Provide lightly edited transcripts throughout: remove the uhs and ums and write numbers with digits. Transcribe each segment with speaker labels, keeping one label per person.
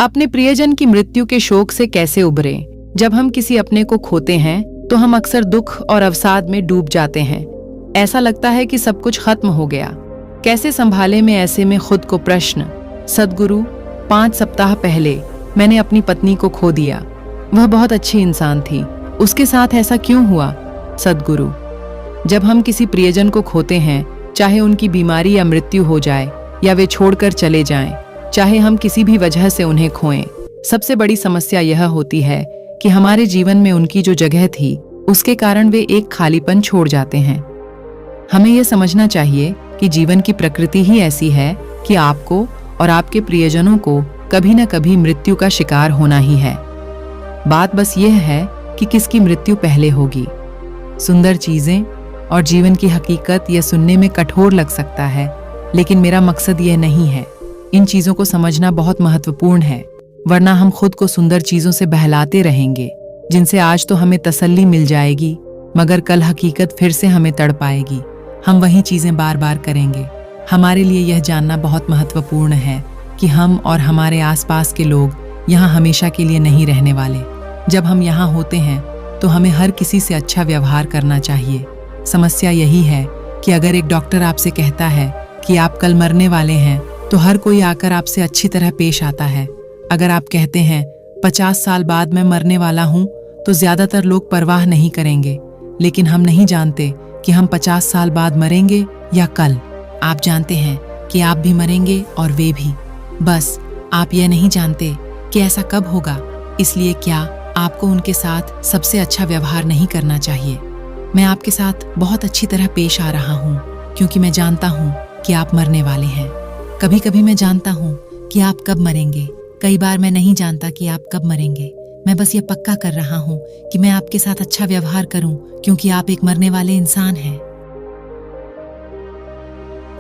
Speaker 1: अपने प्रियजन की मृत्यु के शोक से कैसे उबरें? जब हम किसी अपने को खोते हैं तो हम अक्सर दुख और अवसाद में डूब जाते हैं। ऐसा लगता है कि सब कुछ खत्म हो गया। कैसे संभाले में ऐसे में खुद को प्रश्न। सद्गुरु, 5 सप्ताह पहले मैंने अपनी पत्नी को खो दिया। वह बहुत अच्छी इंसान थी। उसके साथ ऐसा क्यों हुआ? सद्गुरु, जब हम किसी प्रियजन को खोते हैं, चाहे उनकी बीमारी या मृत्यु हो जाए या वे छोड़कर चले जाएं, चाहे हम किसी भी वजह से उन्हें खोएं, सबसे बड़ी समस्या यह होती है कि हमारे जीवन में उनकी जो जगह थी उसके कारण वे एक खालीपन छोड़ जाते हैं। हमें यह समझना चाहिए कि जीवन की प्रकृति ही ऐसी है कि आपको और आपके प्रियजनों को कभी न कभी मृत्यु का शिकार होना ही है। बात बस यह है कि किसकी मृत्यु पहले होगी। सुंदर चीजें और जीवन की हकीकत यह सुनने में कठोर लग सकता है, लेकिन मेरा मकसद यह नहीं है। इन चीजों को समझना बहुत महत्वपूर्ण है, वरना हम खुद को सुंदर चीजों से बहलाते रहेंगे, जिनसे आज तो हमें तसल्ली मिल जाएगी, मगर कल हकीकत फिर से हमें तड़पाएगी। हम वही चीजें बार बार करेंगे। हमारे लिए यह जानना बहुत महत्वपूर्ण है कि हम और हमारे आसपास के लोग यहाँ हमेशा के लिए नहीं रहने वाले। जब हम यहाँ होते हैं तो हमें हर किसी से अच्छा व्यवहार करना चाहिए। समस्या यही है कि अगर एक डॉक्टर आपसे कहता है कि आप कल मरने वाले हैं, तो हर कोई आकर आपसे अच्छी तरह पेश आता है। अगर आप कहते हैं 50 साल बाद मैं मरने वाला हूं, तो ज्यादातर लोग परवाह नहीं करेंगे। लेकिन हम नहीं जानते कि हम 50 साल बाद मरेंगे या कल। आप जानते हैं कि आप भी मरेंगे और वे भी। बस आप यह नहीं जानते कि ऐसा कब होगा। इसलिए क्या आपको उनके साथ सबसे अच्छा व्यवहार नहीं करना चाहिए? मैं आपके साथ बहुत अच्छी तरह पेश आ रहा हूँ, क्योंकि मैं जानता हूँ कि आप मरने वाले हैं। कभी कभी मैं जानता हूँ कि आप कब मरेंगे, कई बार मैं नहीं जानता कि आप कब मरेंगे। मैं बस ये पक्का कर रहा हूँ कि मैं आपके साथ अच्छा व्यवहार करूँ, क्योंकि आप एक मरने वाले इंसान हैं।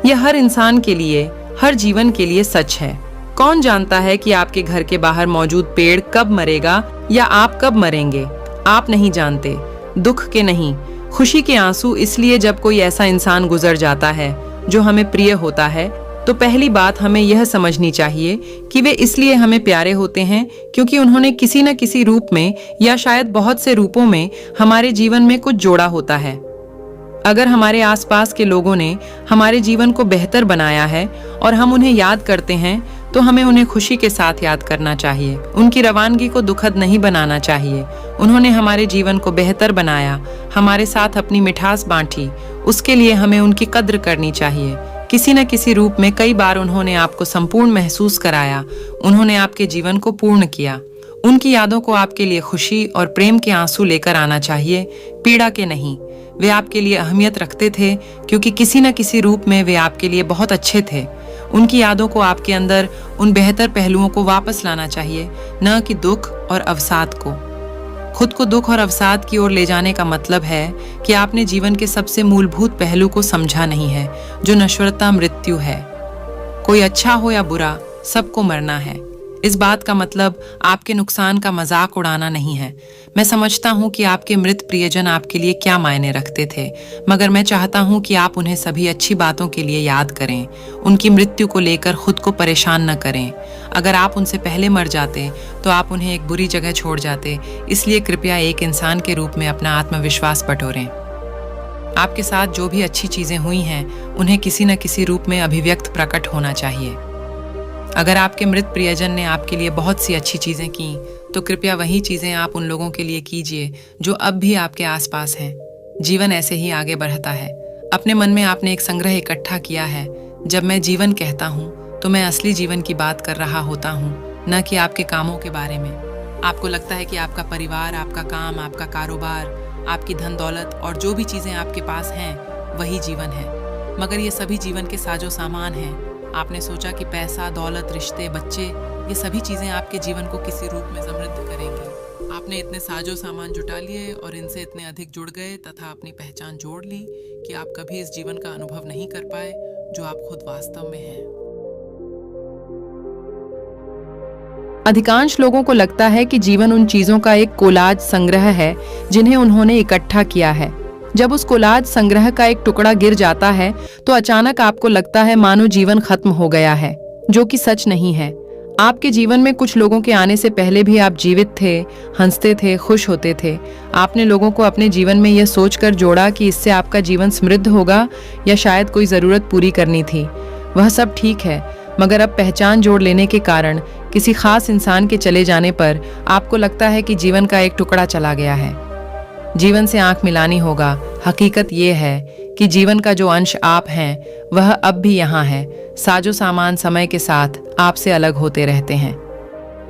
Speaker 1: यह हर इंसान के लिए, हर जीवन के लिए सच है। कौन जानता है कि आपके घर के बाहर मौजूद पेड़ कब मरेगा या आप कब मरेंगे? आप नहीं जानते। दुख के नहीं, खुशी के आंसू इसलिए जब कोई ऐसा इंसान गुजर जाता है जो हमें प्रिय होता है, तो पहली बात हमें यह समझनी चाहिए कि वे इसलिए हमें प्यारे होते हैं क्योंकि उन्होंने किसी न किसी रूप में या शायद बहुत से रूपों में हमारे जीवन में कुछ जोड़ा होता है। अगर हमारे आसपास के लोगों ने हमारे जीवन को बेहतर बनाया है और हम उन्हें याद करते हैं, तो हमें उन्हें खुशी के साथ याद करना चाहिए। उनकी रवानगी को दुखद नहीं बनाना चाहिए। उन्होंने हमारे जीवन को बेहतर बनाया, हमारे साथ अपनी मिठास बांटी, उसके लिए हमें उनकी कद्र करनी चाहिए। किसी न किसी रूप में कई बार उन्होंने आपको संपूर्ण महसूस कराया, उन्होंने आपके जीवन को पूर्ण किया। उनकी यादों को आपके लिए खुशी और प्रेम के आंसू लेकर आना चाहिए, पीड़ा के नहीं। वे आपके लिए अहमियत रखते थे क्योंकि किसी न किसी रूप में वे आपके लिए बहुत अच्छे थे। उनकी यादों को आपके अंदर उन बेहतर पहलुओं को वापस लाना चाहिए, न कि दुख और अवसाद को। खुद को दुख और अवसाद की ओर ले जाने का मतलब है कि आपने जीवन के सबसे मूलभूत पहलू को समझा नहीं है, जो नश्वरता, मृत्यु है। कोई अच्छा हो या बुरा, सबको मरना है। इस बात का मतलब आपके नुकसान का मजाक उड़ाना नहीं है। मैं समझता हूँ कि आपके मृत प्रियजन आपके लिए क्या मायने रखते थे, मगर मैं चाहता हूँ कि आप उन्हें सभी अच्छी बातों के लिए याद करें। उनकी मृत्यु को लेकर खुद को परेशान न करें। अगर आप उनसे पहले मर जाते तो आप उन्हें एक बुरी जगह छोड़ जाते। इसलिए कृपया एक इंसान के रूप में अपना आत्मविश्वास बटोरें। आपके साथ जो भी अच्छी चीजें हुई हैं, उन्हें किसी न किसी रूप में अभिव्यक्त प्रकट होना चाहिए। अगर आपके मृत प्रियजन ने आपके लिए बहुत सी अच्छी चीजें की, तो कृपया वही चीजें आप उन लोगों के लिए कीजिए जो अब भी आपके आसपास हैं। जीवन ऐसे ही आगे बढ़ता है। अपने मन में आपने एक संग्रह इकट्ठा किया है। जब मैं जीवन कहता हूँ तो मैं असली जीवन की बात कर रहा होता हूँ, न कि आपके कामों के बारे में। आपको लगता है कि आपका परिवार, आपका काम, आपका कारोबार, आपकी धन दौलत और जो भी चीजें आपके पास हैं वही जीवन है, मगर ये सभी जीवन के साजो सामान हैं। आपने सोचा कि पैसा, दौलत, रिश्ते, बच्चे, ये सभी चीजें आपके जीवन को किसी रूप में समृद्ध करेंगी। आपने इतने साजो सामान जुटा लिए और इनसे इतने अधिक जुड़ गए तथा अपनी पहचान जोड़ ली कि आप कभी इस जीवन का अनुभव नहीं कर पाए जो आप खुद वास्तव में हैं। अधिकांश लोगों को लगता है कि जीवन उन चीजों का एक कोलाज संग्रह है जिन्हें उन्होंने इकट्ठा किया है। जब उस कोलाज संग्रह का एक टुकड़ा गिर जाता है तो अचानक आपको लगता है मानो जीवन खत्म हो गया है, जो कि सच नहीं है। आपके जीवन में कुछ लोगों के आने से पहले भी आप जीवित थे, हंसते थे, खुश होते थे। आपने लोगों को अपने जीवन में यह सोचकर जोड़ा कि इससे आपका जीवन समृद्ध होगा या शायद कोई ज़रूरत पूरी करनी थी। वह सब ठीक है, मगर अब पहचान जोड़ लेने के कारण किसी खास इंसान के चले जाने पर आपको लगता है कि जीवन का एक टुकड़ा चला गया है। जीवन से आंख मिलानी होगा। हकीकत ये है कि जीवन का जो अंश आप हैं वह अब भी यहाँ है। साजो सामान समय के साथ आपसे अलग होते रहते हैं।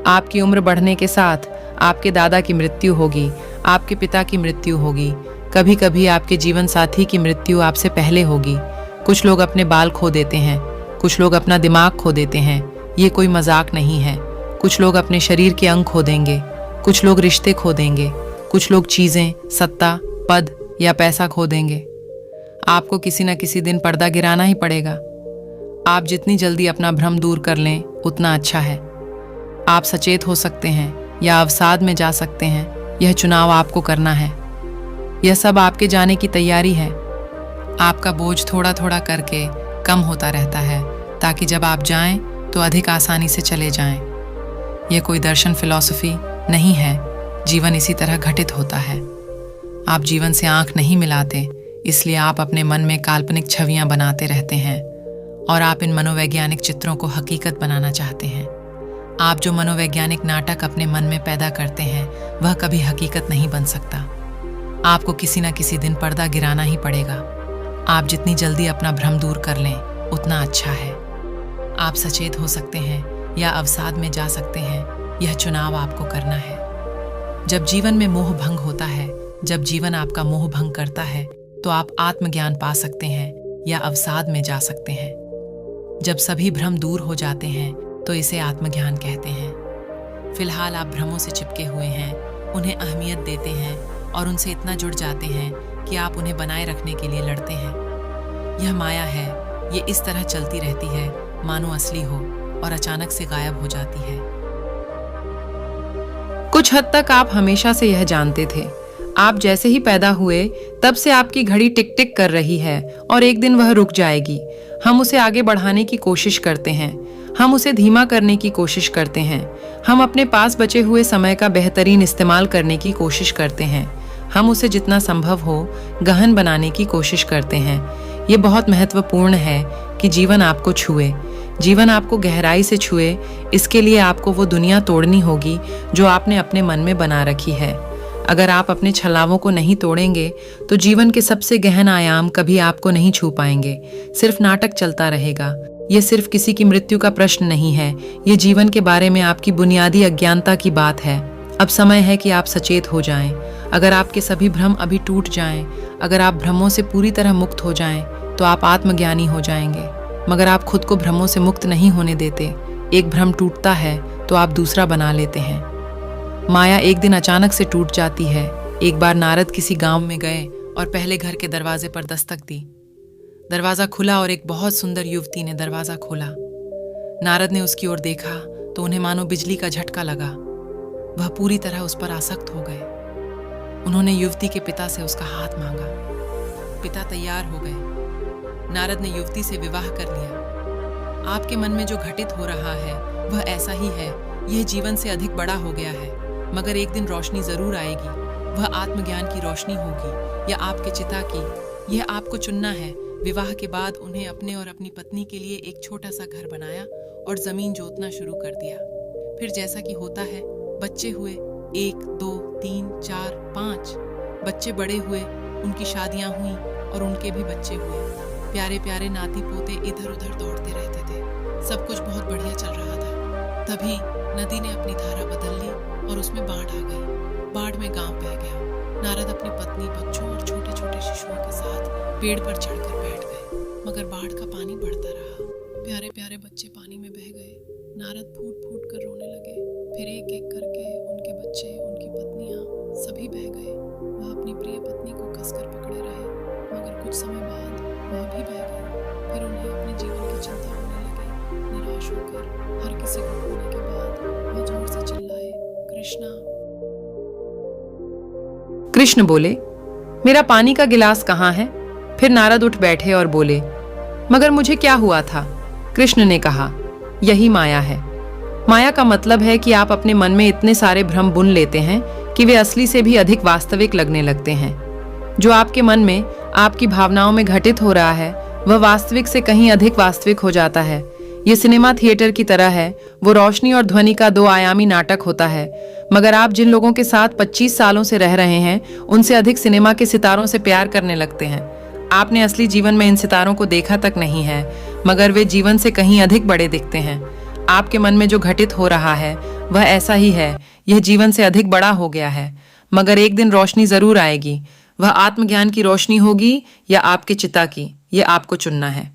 Speaker 1: आपकी उम्र बढ़ने के साथ आपके दादा की मृत्यु होगी, आपके पिता की मृत्यु होगी, कभी कभी आपके जीवन साथी की मृत्यु आपसे पहले होगी। कुछ लोग अपने बाल खो देते हैं, कुछ लोग अपना दिमाग खो देते हैं। ये कोई मजाक नहीं है। कुछ लोग अपने शरीर के अंग खो देंगे, कुछ लोग रिश्ते खो देंगे, कुछ लोग चीजें, सत्ता, पद या पैसा खो देंगे। आपको किसी न किसी दिन पर्दा गिराना ही पड़ेगा। आप जितनी जल्दी अपना भ्रम दूर कर लें उतना अच्छा है। आप सचेत हो सकते हैं या अवसाद में जा सकते हैं। यह चुनाव आपको करना है। यह सब आपके जाने की तैयारी है। आपका बोझ थोड़ा थोड़ा करके कम होता रहता है ताकि जब आप जाएं तो अधिक आसानी से चले जाएं। यह कोई दर्शन फिलॉसफी नहीं है। जीवन इसी तरह घटित होता है। आप जीवन से आंख नहीं मिलाते, इसलिए आप अपने मन में काल्पनिक छवियां बनाते रहते हैं और आप इन मनोवैज्ञानिक चित्रों को हकीकत बनाना चाहते हैं। आप जो मनोवैज्ञानिक नाटक अपने मन में पैदा करते हैं वह कभी हकीकत नहीं बन सकता। आपको किसी न किसी दिन पर्दा गिराना ही पड़ेगा। आप जितनी जल्दी अपना भ्रम दूर कर लें उतना अच्छा है। आप सचेत हो सकते हैं या अवसाद में जा सकते हैं। यह चुनाव आपको करना है। जब जीवन में मोह भंग होता है, जब जीवन आपका मोह भंग करता है, तो आप आत्मज्ञान पा सकते हैं या अवसाद में जा सकते हैं। जब सभी भ्रम दूर हो जाते हैं तो इसे आत्मज्ञान कहते हैं। फिलहाल आप भ्रमों से चिपके हुए हैं, उन्हें अहमियत देते हैं और उनसे इतना जुड़ जाते हैं कि आप उन्हें बनाए रखने के लिए लड़ते हैं। यह माया है। ये इस तरह चलती रहती है मानो असली हो और अचानक से गायब हो जाती है। कुछ हद तक आप हमेशा से यह जानते थे। आप जैसे ही पैदा हुए तब से आपकी घड़ी टिक टिक कर रही है और एक दिन वह रुक जाएगी। हम उसे आगे बढ़ाने की कोशिश करते हैं, हम उसे धीमा करने की कोशिश करते हैं, हम अपने पास बचे हुए समय का बेहतरीन इस्तेमाल करने की कोशिश करते हैं, हम उसे जितना संभव हो गहन बनाने की कोशिश करते हैं। ये बहुत महत्वपूर्ण है कि जीवन आपको छुए, जीवन आपको गहराई से छुए। इसके लिए आपको वो दुनिया तोड़नी होगी जो आपने अपने मन में बना रखी है। अगर आप अपने छलावों को नहीं तोड़ेंगे तो जीवन के सबसे गहन आयाम कभी आपको नहीं छू पाएंगे। सिर्फ नाटक चलता रहेगा। ये सिर्फ किसी की मृत्यु का प्रश्न नहीं है, ये जीवन के बारे में आपकी बुनियादी अज्ञानता की बात है। अब समय है कि आप सचेत हो जाएं। अगर आपके सभी भ्रम अभी टूट जाएं, अगर आप भ्रमों से पूरी तरह मुक्त हो जाएं, तो आप आत्मज्ञानी हो जाएंगे। मगर आप खुद को भ्रमों से मुक्त नहीं होने देते। एक भ्रम टूटता है तो आप दूसरा बना लेते हैं। माया एक दिन अचानक से टूट जाती है। एक बार नारद किसी गांव में गए और पहले घर के दरवाजे पर दस्तक दी। दरवाजा खुला और एक बहुत सुंदर युवती ने दरवाजा खोला। नारद ने उसकी ओर देखा तो उन्हें मानो बिजली का झटका लगा। वह पूरी तरह उस पर आसक्त हो गए। उन्होंने युवती के पिता से उसका हाथ मांगा। पिता तैयार हो गए। नारद ने युवती से विवाह कर लिया। आपके मन में जो घटित हो रहा है वह ऐसा ही है। यह जीवन से अधिक बड़ा हो गया है, मगर एक दिन रोशनी जरूर आएगी। वह आत्मज्ञान की रोशनी होगी या आपके चिता की। यह आपको चुनना है। विवाह के बाद उन्हें अपने और अपनी पत्नी के लिए एक छोटा सा घर बनाया और जमीन जोतना शुरू कर दिया। फिर जैसा कि होता है, बच्चे हुए, 1, 2, 3, 4, 5। बच्चे बड़े हुए, उनकी शादियां हुई और उनके भी बच्चे हुए। प्यारे प्यारे नाती पोते इधर उधर दौड़ते रहते थे। सब कुछ बहुत बढ़िया चल रहा था। तभी नदी ने अपनी धारा बदल ली और उसमें बाढ़ आ गई। बाढ़ में गांव बह गया। नारद अपनी पत्नी, बच्चों और छोटे छोटे शिशुओं के साथ पेड़ पर चढ़कर बैठ गए, मगर बाढ़ का पानी बढ़ता रहा। प्यारे प्यारे बच्चे पानी में बह गए। नारद फूट फूट कर रोने लगे। फिर एक एक करके उनके बच्चे, उनकी पत्नियां सभी बह गए। वह अपनी प्रिय पत्नी को कसकर पकड़े रहे, मगर कुछ समय बाद वह भी बह गई। फिर उन्हें अपने जीवन की चिंता होने लगी। निराश होकर हर किसी को खोने के बाद वह जोर से चिल्लाए, कृष्णा। कृष्ण बोले, मेरा पानी का गिलास कहाँ है? फिर नारद उठ बैठे और बोले, मगर मुझे क्या हुआ था? कृष्ण ने कहा, यही माया है। माया का मतलब है कि आप अपने मन में इतने सारे भ्रम बुन लेते हैं कि वे असली से भी अधिक वास्तविक लगने लगते हैं। जो आपके मन में आपकी भावनाओं में घटित हो रहा है वह वास्तविक से कहीं अधिक वास्तविक हो जाता है। ये सिनेमा थिएटर की तरह है, वो रोशनी और ध्वनि का 2 आयामी नाटक होता है। मगर आप जिन लोगों के साथ 25 सालों से रह रहे हैं उनसे अधिक सिनेमा के सितारों से प्यार करने लगते हैं। आपने असली जीवन में इन सितारों को देखा तक नहीं है, मगर वे जीवन से कहीं अधिक बड़े दिखते हैं। आपके मन में जो घटित हो रहा है वह ऐसा ही है, यह जीवन से अधिक बड़ा हो गया है। मगर एक दिन रोशनी जरूर आएगी। वह आत्मज्ञान की रोशनी होगी या आपके चिता की, यह आपको चुनना है।